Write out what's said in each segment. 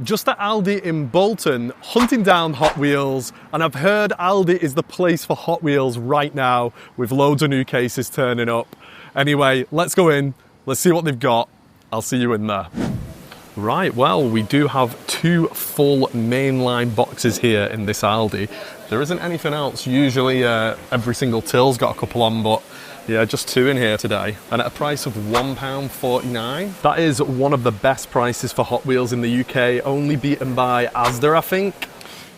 Just at Aldi in Bolton, hunting down Hot Wheels, and I've heard Aldi is the place for Hot Wheels right now, with loads of new cases turning up. Anyway, let's go in, let's see what they've got. I'll see you in there. Right, well, we do have two full mainline boxes here in this Aldi. There isn't anything else. Usually every single till's got a couple on, but yeah, just two in here today, and at a price of £1.49. That is one of the best prices for Hot Wheels in the UK, only beaten by Asda, I think.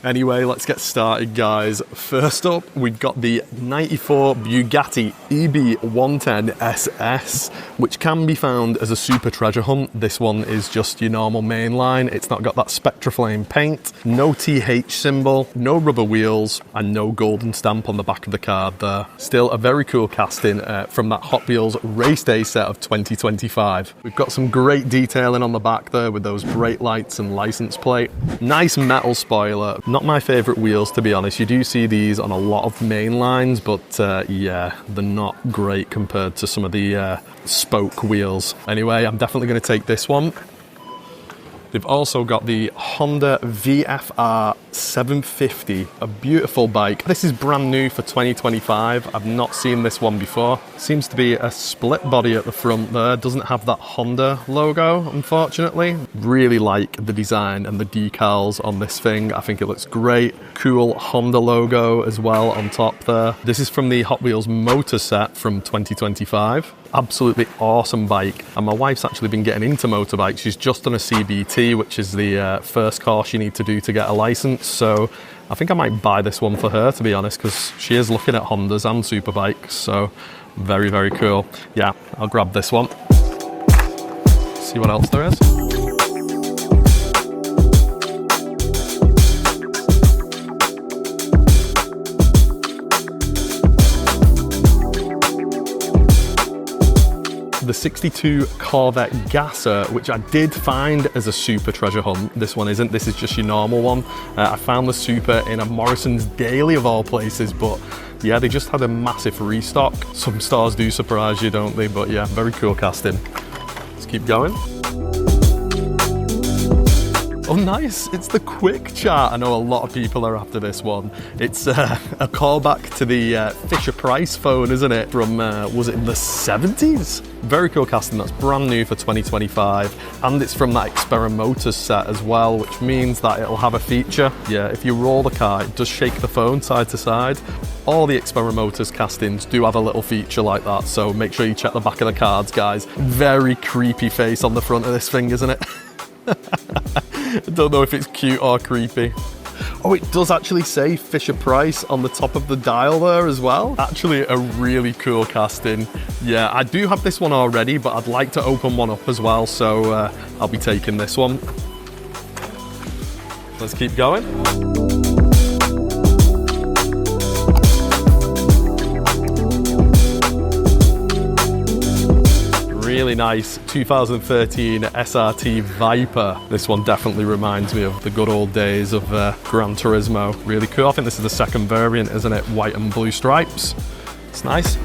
Anyway, let's get started, guys. First up, we've got the 94 Bugatti EB110 SS, which can be found as a super treasure hunt. This one is just your normal mainline. It's not got that Spectraflame paint, no TH symbol, no rubber wheels, and no golden stamp on the back of the card there. Still a very cool casting from that Hot Wheels race day set of 2025. We've got some great detailing on the back there with those brake lights and license plate. Nice metal spoiler. Not my favourite wheels, to be honest. You do see these on a lot of main lines, but yeah, they're not great compared to some of the spoke wheels. Anyway, I'm definitely going to take this one. They've also got the Honda VFR 750, a beautiful bike. This is brand new for 2025. I've not seen this one before. Seems to be a split body at the front there. Doesn't have that Honda logo, unfortunately. Really like the design and the decals on this thing. I think it looks great. Cool Honda logo as well on top there. This is from the Hot Wheels motor set from 2025. Absolutely awesome bike, and my wife's actually been getting into motorbikes. She's just done a CBT, which is the first course you need to do to get a license, so I think I might buy this one for her, to be honest, because she is looking at Hondas and superbikes, so very, very cool. Yeah, I'll grab this one. See what else there is. The 62 Corvette Gasser, which I did find as a super treasure hunt. This one isn't, this is just your normal one. I found the super in a Morrison's Daily of all places, but yeah, they just had a massive restock. Some stores do surprise you, don't they? But yeah, very cool casting. Let's keep going. Oh nice, it's the Quick Chart. I know a lot of people are after this one. It's a callback to the Fisher-Price phone, isn't it? From, was it in the 70s? Very cool casting, that's brand new for 2025. And it's from that Experimotors set as well, which means that it'll have a feature. Yeah, if you roll the car, it does shake the phone side to side. All the Experimotors castings do have a little feature like that, so make sure you check the back of the cards, guys. Very creepy face on the front of this thing, isn't it? I don't know if it's cute or creepy. Oh, it does actually say Fisher-Price on the top of the dial there as well. Actually, a really cool casting. Yeah, I do have this one already, but I'd like to open one up as well, so I'll be taking this one. Let's keep going. Really nice 2013 SRT Viper. This one definitely reminds me of the good old days of Gran Turismo. Really cool. I think this is the second variant, isn't it? White and blue stripes. It's nice.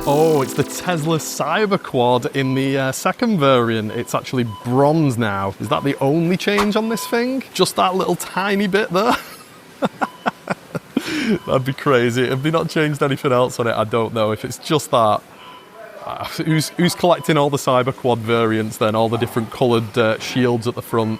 Oh, it's the Tesla Cyber Quad in the second variant. It's actually bronze now. Is that the only change on this thing? Just that little tiny bit there? That'd be crazy. Have they not changed anything else on it? I don't know. If it's just that. Who's collecting all the Cyber Quad variants then? All the different coloured shields at the front?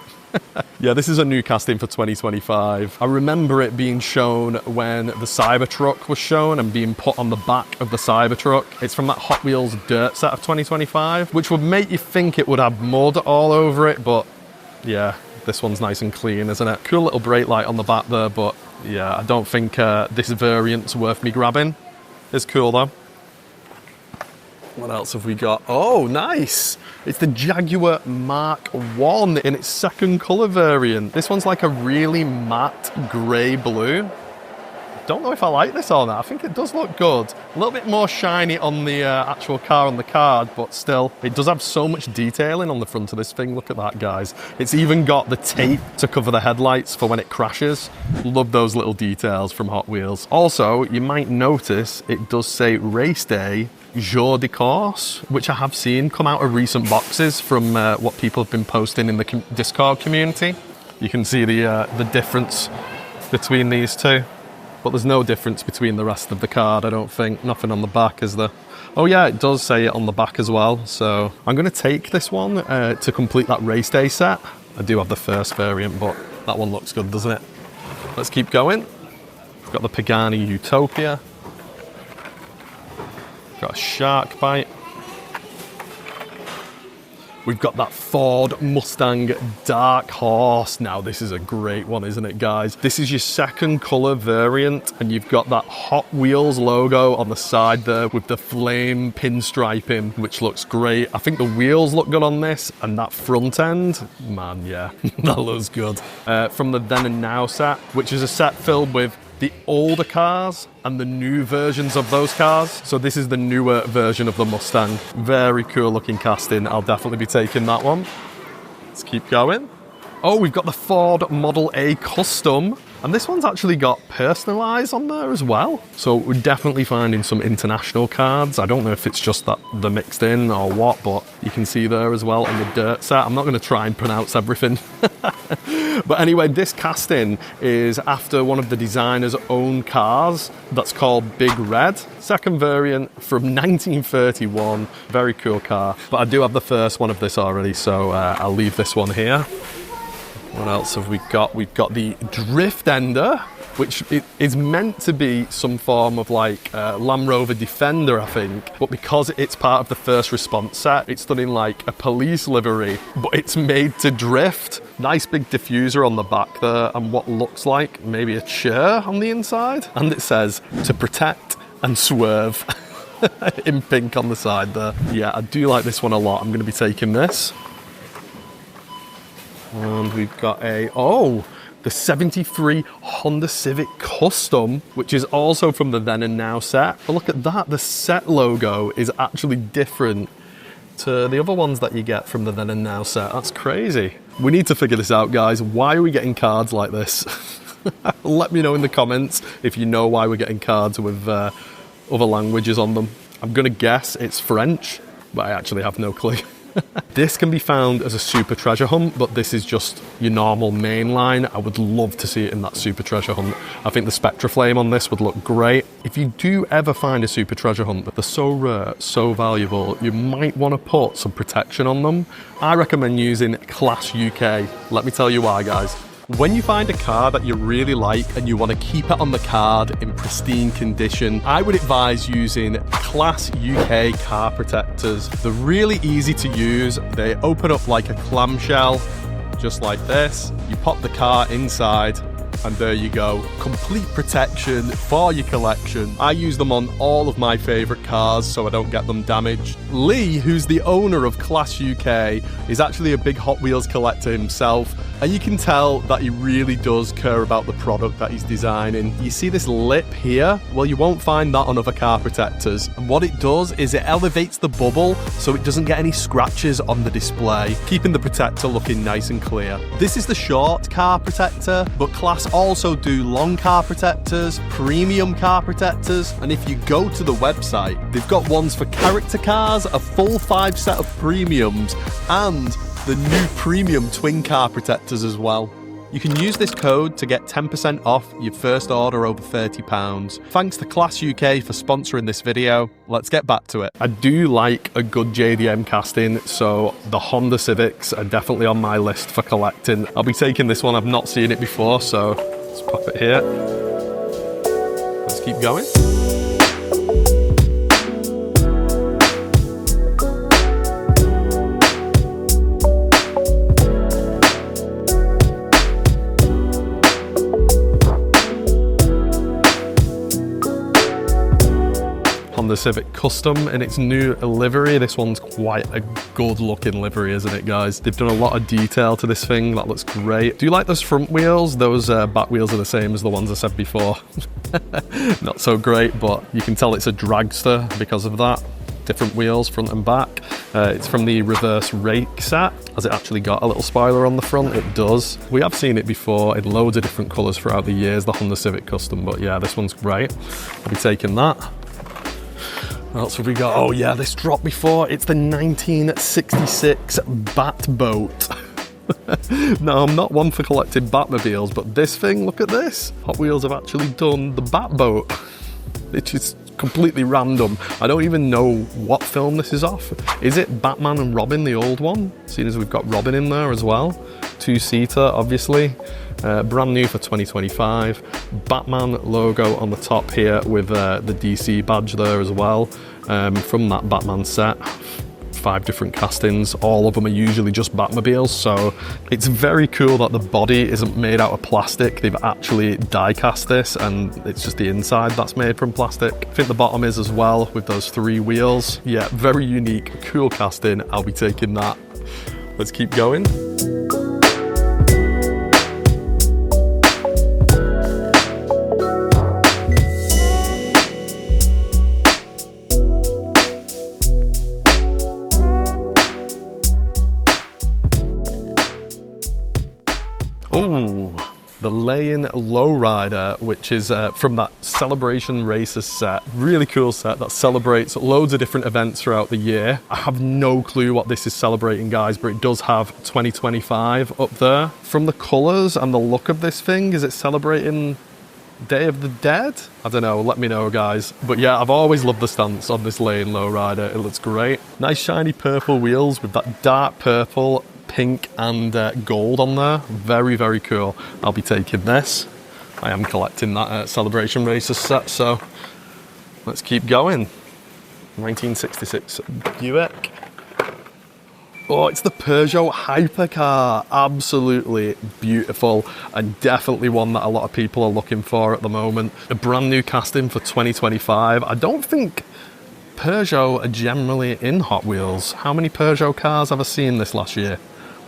Yeah, this is a new casting for 2025. I remember it being shown when the Cybertruck was shown and being put on the back of the Cybertruck. It's from that Hot Wheels Dirt set of 2025, which would make you think it would have mud all over it, but yeah, this one's nice and clean, isn't it? Cool little brake light on the back there, but yeah, I don't think this variant's worth me grabbing. It's cool though. What else have we got? Oh, nice. It's the Jaguar Mark 1 in its second colour variant. This one's like a really matte grey blue. don't know if I like this or not. I think it does look good. A little bit more shiny on the actual car on the card, but still, it does have so much detailing on the front of this thing. Look at that, guys. It's even got the tape to cover the headlights for when it crashes. Love those little details from Hot Wheels. Also, you might notice it does say Race Day Jour de Course, which I have seen come out of recent boxes from what people have been posting in the Discord community. You can see the difference between these two. But there's no difference between the rest of the card, I don't think. Nothing on the back, is there? Oh yeah, it does say it on the back as well. So I'm going to take this one to complete that race day set. I do have the first variant, but that one looks good, doesn't it? Let's keep going. We've got the Pagani Utopia. Got a Shark Bite. We've got that Ford Mustang Dark Horse. Now, this is a great one, isn't it, guys? This is your second colour variant, and you've got that Hot Wheels logo on the side there with the flame pinstriping, which looks great. I think the wheels look good on this, and that front end, man, yeah, that looks good. From the Then and Now set, which is a set filled with the older cars and the new versions of those cars. So this is the newer version of the Mustang. Very cool looking casting. I'll definitely be taking that one. Let's keep going. Oh, we've got the Ford Model A Custom. And this one's actually got personalised on there as well. So we're definitely finding some international cards. I don't know if it's just that they're mixed in or what, but you can see there as well on the dirt set. I'm not going to try and pronounce everything. But anyway, this casting is after one of the designer's own cars that's called Big Red. Second variant from 1931. Very cool car. But I do have the first one of this already, so I'll leave this one here. What else have we got? We've got the Drift Ender, which is meant to be some form of like Land Rover Defender, I think. But because it's part of the first response set, it's done in like a police livery, but it's made to drift. Nice big diffuser on the back there, and what looks like maybe a chair on the inside. And it says, to protect and swerve, in pink on the side there. Yeah, I do like this one a lot. I'm going to be taking this. And we've got the 73 Honda Civic Custom, which is also from the Then and Now set. But look at that, the set logo is actually different to the other ones that you get from the Then and Now set. That's crazy. We need to figure this out, guys. Why are we getting cards like this? Let me know in the comments if you know why we're getting cards with other languages on them. I'm gonna guess it's French, but I actually have no clue. This can be found as a super treasure hunt, but this is just your normal mainline. I would love to see it in that super treasure hunt. I think the Spectra Flame on this would look great. If you do ever find a super treasure hunt, they're so rare, so valuable, you might want to put some protection on them. I recommend using Class UK. Let me tell you why, guys. When you find a car that you really like and you want to keep it on the card in pristine condition, I would advise using Class UK car protectors. They're really easy to use. They open up like a clamshell, just like this. You pop the car inside, and there you go. Complete protection for your collection. I use them on all of my favourite cars so I don't get them damaged. Lee, who's the owner of Class UK, is actually a big Hot Wheels collector himself, and you can tell that he really does care about the product that he's designing. You see this lip here? Well, you won't find that on other car protectors. And what it does is it elevates the bubble so it doesn't get any scratches on the display, keeping the protector looking nice and clear. This is the short car protector, but Class also do long car protectors, premium car protectors, and if you go to the website, they've got ones for character cars, a full 5 set of premiums, and the new premium twin car protectors as well. You can use this code to get 10% off your first order over £30. Thanks to Class UK for sponsoring this video. Let's get back to it. I do like a good JDM casting, so the Honda Civics are definitely on my list for collecting. I'll be taking this one. I've not seen it before, so let's pop it here. Let's keep going. The Civic Custom in its new livery. This one's quite a good looking livery, isn't it, guys? They've done a lot of detail to this thing. That looks great. Do you like those front wheels? Those back wheels are the same as the ones I said before. Not so great, but you can tell it's a dragster because of that. Different wheels, front and back. It's from the reverse rake set. Has it actually got a little spoiler on the front? It does. We have seen it before in loads of different colours throughout the years, the Honda Civic Custom, but yeah, this one's great. I'll be taking that. What else have we got? Oh yeah, this dropped before. It's the 1966 Bat Boat. Now, I'm not one for collecting Batmobiles, but this thing, look at this. Hot Wheels have actually done the Bat Boat. It's just completely random. I don't even know what film this is off. Is it Batman and Robin, the old one? Seeing as we've got Robin in there as well. Two-seater, obviously. Brand new for 2025. Batman logo on the top here with the DC badge there as well. From that Batman set. 5 different castings. All of them are usually just Batmobiles, so it's very cool that the body isn't made out of plastic. They've actually die cast this, and it's just the inside that's made from plastic. I think the bottom is as well, with those 3 wheels. Yeah, very unique, cool casting. I'll be taking that. Let's keep going. Oh, the Lane Lowrider, which is from that Celebration Racers set. Really cool set that celebrates loads of different events throughout the year. I have no clue what this is celebrating, guys, but it does have 2025 up there. From the colours and the look of this thing, is it celebrating Day of the Dead? I don't know, let me know, guys. But yeah, I've always loved the stance on this Lane Lowrider. It looks great. Nice shiny purple wheels with that dark purple, pink and gold on there. Very, very cool. I'll be taking this. I am collecting that Celebration Racers set, so let's keep going. 1966 Buick. Oh, it's the Peugeot Hypercar. Absolutely beautiful, and definitely one that a lot of people are looking for at the moment. A brand new casting for 2025. I don't think Peugeot are generally in Hot Wheels. How many Peugeot cars have I seen this last year?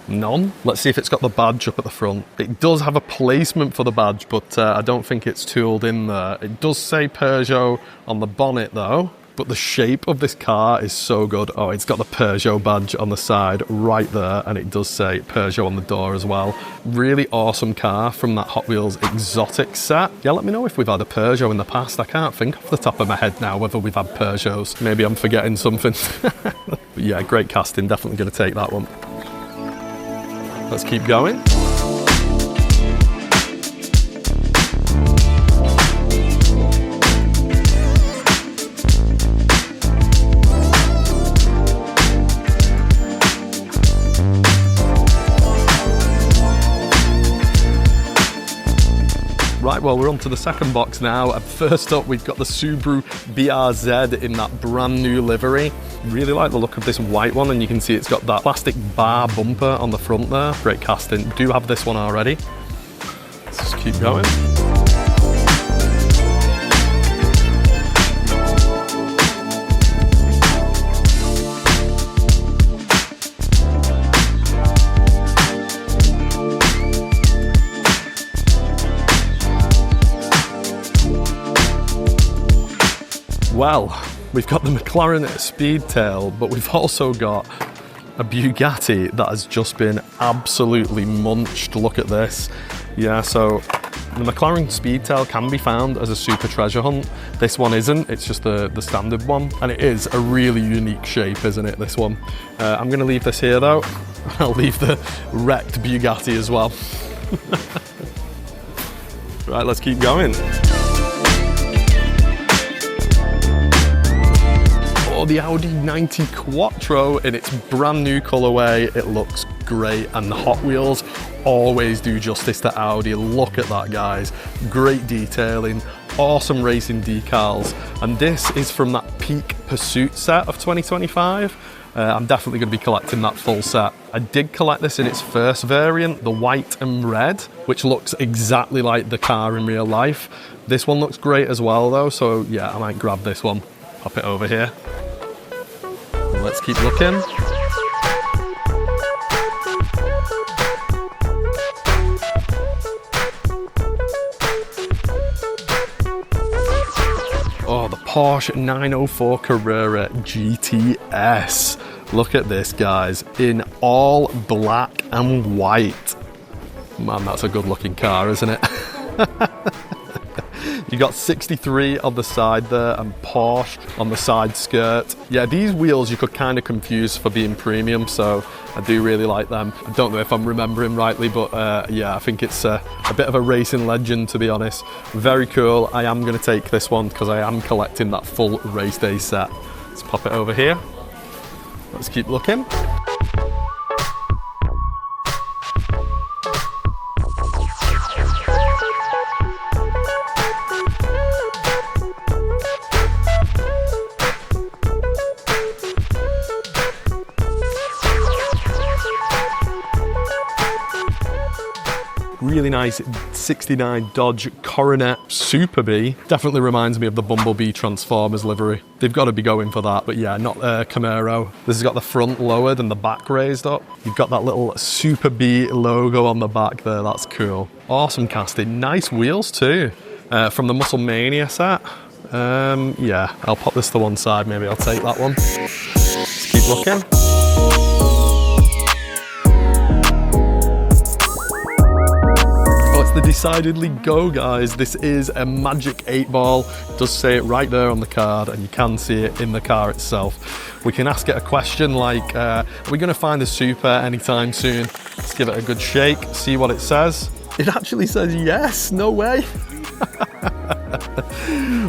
None. Let's see if it's got the badge up at the front. It does have a placement for the badge, but I don't think it's tooled in there. It does say Peugeot on the bonnet though, but the shape of this car is so good. Oh, it's got the Peugeot badge on the side right there, and it does say Peugeot on the door as well. Really awesome car from that Hot Wheels exotic set. Yeah, let me know if we've had a Peugeot in the past. I can't think off the top of my head now whether we've had Peugeots. Maybe I'm forgetting something. But yeah, great casting. Definitely going to take that one. Let's keep going. Right, well, we're on to the second box now. And first up, we've got the Subaru BRZ in that brand new livery. Really like the look of this white one, and you can see it's got that plastic bar bumper on the front there. Great casting. Do have this one already. Let's just keep going. Well, we've got the McLaren Speedtail, but we've also got a Bugatti that has just been absolutely munched. Look at this. Yeah, so the McLaren Speedtail can be found as a super treasure hunt. This one isn't, it's just the standard one. And it is a really unique shape, isn't it, this one? I'm going to leave this here though. I'll leave the wrecked Bugatti as well. Right, let's keep going. Oh, the Audi 90 Quattro in its brand new colorway. It looks great, and the Hot Wheels always do justice to Audi. Look at that, guys. Great detailing, awesome racing decals, and this is from that Peak Pursuit set of 2025. I'm definitely going to be collecting that full set. I did collect this in its first variant, the white and red, which looks exactly like the car in real life. This one looks great as well though, so yeah, I might grab this one. Pop it over here. Let's keep looking. Porsche 904 Carrera GTS. Look at this, guys, in all black and white. Man, that's a good looking car, isn't it? You got 63 on the side there and Porsche on the side skirt. Yeah, these wheels you could kind of confuse for being premium, so I do really like them. I don't know if I'm remembering rightly, but yeah, I think it's a bit of a racing legend, to be honest. Very cool. I am going to take this one because I am collecting that full race day set. Let's pop it over here. Let's keep looking. Really nice 69 Dodge Coronet Super B. Definitely reminds me of the Bumblebee Transformers livery. They've got to be going for that, but yeah, not Camaro. This has got the front lowered and the back raised up. You've got that little Super B logo on the back there. That's cool. Awesome casting. Nice wheels too, from the Muscle Mania set. Yeah, I'll pop this to one side. Maybe I'll take that one. Let's keep looking. The decidedly go, guys. This is a Magic 8 Ball. It does say it right there on the card, and you can see it in the car itself. We can ask it a question like, are we going to find a Super anytime soon? Let's give it a good shake, see what it says. It actually says yes, no way.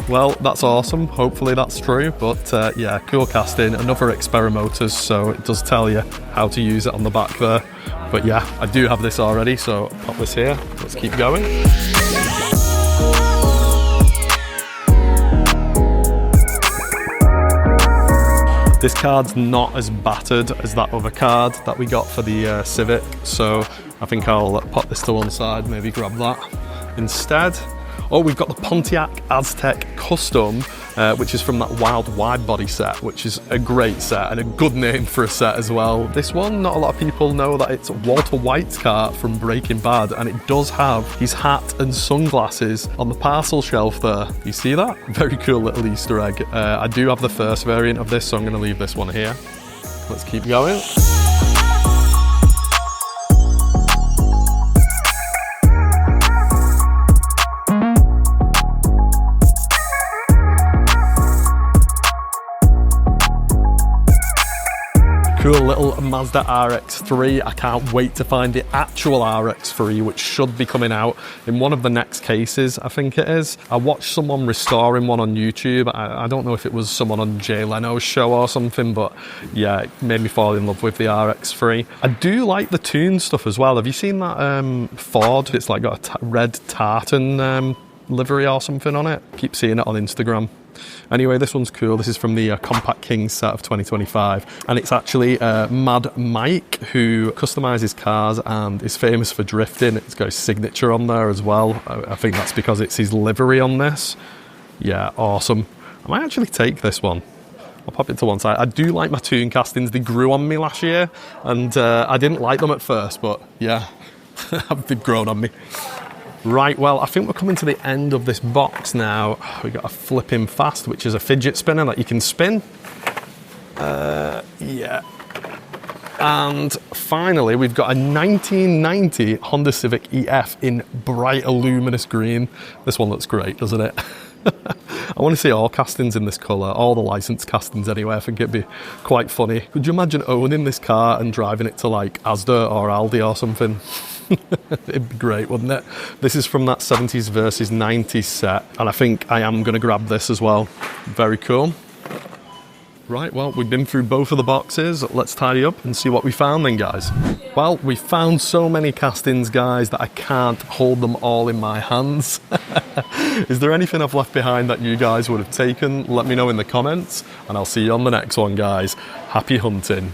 Well, that's awesome. Hopefully that's true, but yeah, cool casting. Another Experimotors, so it does tell you how to use it on the back there. But yeah, I do have this already, so pop this here. Let's keep going. This card's not as battered as that other card that we got for the Civic, so I think I'll pop this to one side, maybe grab that instead. Oh, we've got the Pontiac Aztec Custom, which is from that Wild Wide Body set, which is a great set and a good name for a set as well. This one, not a lot of people know that it's Walter White's car from Breaking Bad, and it does have his hat and sunglasses on the parcel shelf there. You see that? Very cool little Easter egg. I do have the first variant of this, so I'm going to leave this one here. Let's keep going. Cool little Mazda RX-3. I can't wait to find the actual RX-3, which should be coming out in one of the next cases, I think it is. I watched someone restoring one on YouTube. I don't know if it was someone on Jay Leno's show or something, but yeah, it made me fall in love with the RX-3. I do like the tune stuff as well. Have you seen that Ford? It's like got a red tartan livery or something on it. Keep seeing it on Instagram. Anyway, this one's cool. This is from the Compact King set of 2025, and it's actually Mad Mike, who customizes cars and is famous for drifting. It's got his signature on there as well. I think that's because it's his livery on this. Yeah, awesome. I might actually take this one. I'll pop it to one side. I do like my tune castings. They grew on me last year, and I didn't like them at first, but yeah, they've grown on me. Right, well, I think we're coming to the end of this box now. We've got a Flipping Fast, which is a fidget spinner that you can spin. Yeah. And finally, we've got a 1990 Honda Civic EF in bright, luminous green. This one looks great, doesn't it? I want to see all castings in this colour, all the licensed castings anyway. I think it'd be quite funny. Could you imagine owning this car and driving it to like Asda or Aldi or something? It'd be great, wouldn't it? This is from that 70s versus 90s set, and I think I am going to grab this as well. Very cool. Right, well, we've been through both of the boxes. Let's tidy up and see what we found then, guys. Well, we found so many castings, guys, that I can't hold them all in my hands. Is there anything I've left behind that you guys would have taken? Let me know in the comments, and I'll see you on the next one, guys. Happy hunting.